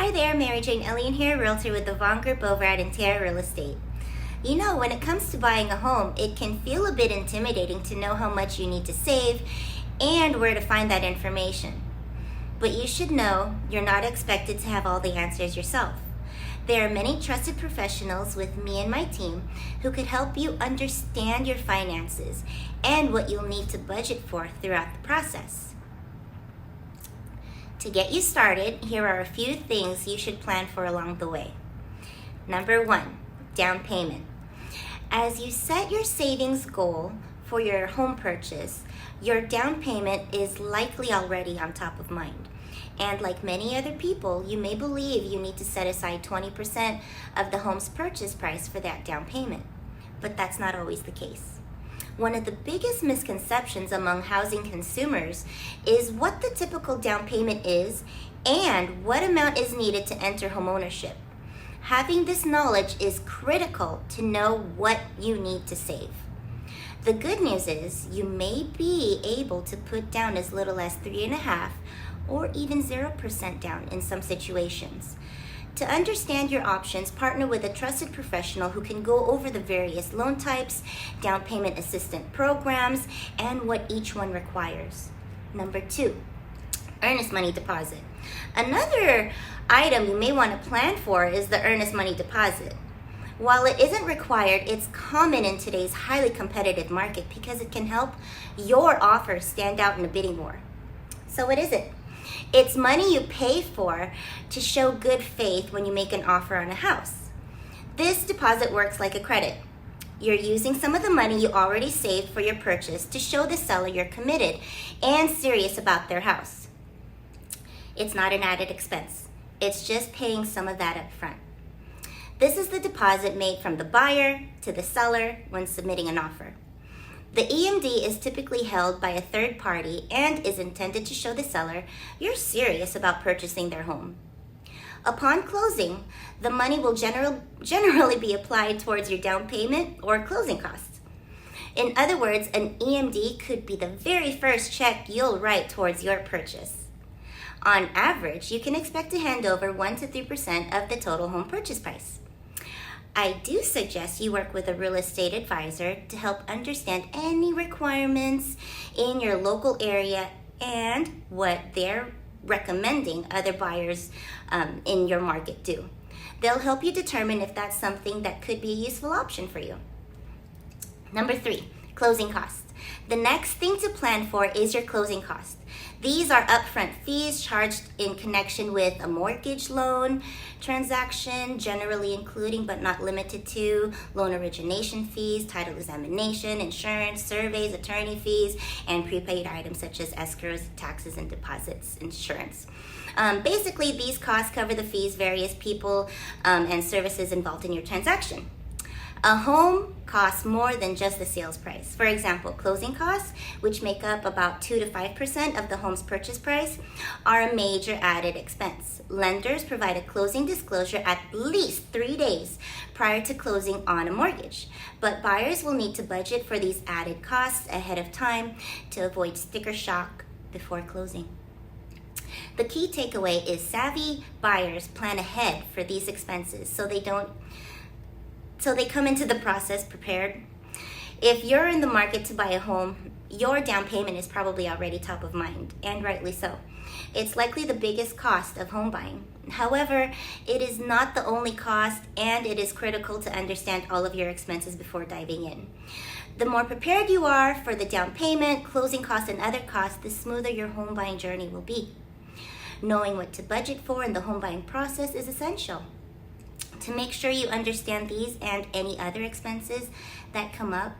Hi there, Mary Jane Elian here, Realtor with the Vaughn Group over at Intero Real Estate. You know, when it comes to buying a home, it can feel a bit intimidating to know how much you need to save and where to find that information. But you should know you're not expected to have all the answers yourself. There are many trusted professionals with me and my team who could help you understand your finances and what you'll need to budget for throughout the process. To get you started, here are a few things you should plan for along the way. Number 1, down payment. As you set your savings goal for your home purchase, your down payment is likely already on top of mind. And like many other people, you may believe you need to set aside 20% of the home's purchase price for that down payment. But that's not always the case. One of the biggest misconceptions among housing consumers is what the typical down payment is and what amount is needed to enter homeownership. Having this knowledge is critical to know what you need to save. The good news is you may be able to put down as little as 3.5% or even 0% down in some situations. To understand your options, partner with a trusted professional who can go over the various loan types, down payment assistance programs, and what each one requires. Number 2, earnest money deposit. Another item you may want to plan for is the earnest money deposit. While it isn't required, it's common in today's highly competitive market because it can help your offer stand out in a bidding war. So what is it? It's money you pay for to show good faith when you make an offer on a house. This deposit works like a credit. You're using some of the money you already saved for your purchase to show the seller you're committed and serious about their house. It's not an added expense. It's just paying some of that up front. This is the deposit made from the buyer to the seller when submitting an offer. The EMD is typically held by a third party and is intended to show the seller you're serious about purchasing their home. Upon closing, the money will generally be applied towards your down payment or closing costs. In other words, an EMD could be the very first check you'll write towards your purchase. On average, you can expect to hand over 1 to 3% of the total home purchase price. I do suggest you work with a real estate advisor to help understand any requirements in your local area and what they're recommending other buyers in your market do. They'll help you determine if that's something that could be a useful option for you. Number 3, closing costs. The next thing to plan for is your closing costs. These are upfront fees charged in connection with a mortgage loan transaction, generally including but not limited to loan origination fees, title examination, insurance, surveys, attorney fees, and prepaid items such as escrows, taxes, and deposits insurance. Basically, these costs cover the fees various people and services involved in your transaction. A home costs more than just the sales price. For example, closing costs, which make up about 2 to 5% of the home's purchase price, are a major added expense. Lenders provide a closing disclosure at least 3 days prior to closing on a mortgage, but buyers will need to budget for these added costs ahead of time to avoid sticker shock before closing. The key takeaway is savvy buyers plan ahead for these expenses so they come into the process prepared. If you're in the market to buy a home, your down payment is probably already top of mind, and rightly so. It's likely the biggest cost of home buying. However, it is not the only cost, and it is critical to understand all of your expenses before diving in. The more prepared you are for the down payment, closing costs, and other costs, the smoother your home buying journey will be. Knowing what to budget for in the home buying process is essential. To make sure you understand these and any other expenses that come up,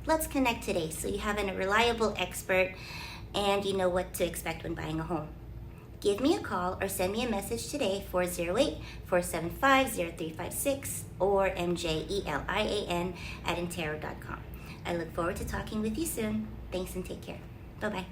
let's connect today so you have a reliable expert and you know what to expect when buying a home. Give me a call or send me a message today, 408-475-0356 or mjelian@intero.com. I look forward to talking with you soon. Thanks and take care. Bye-bye.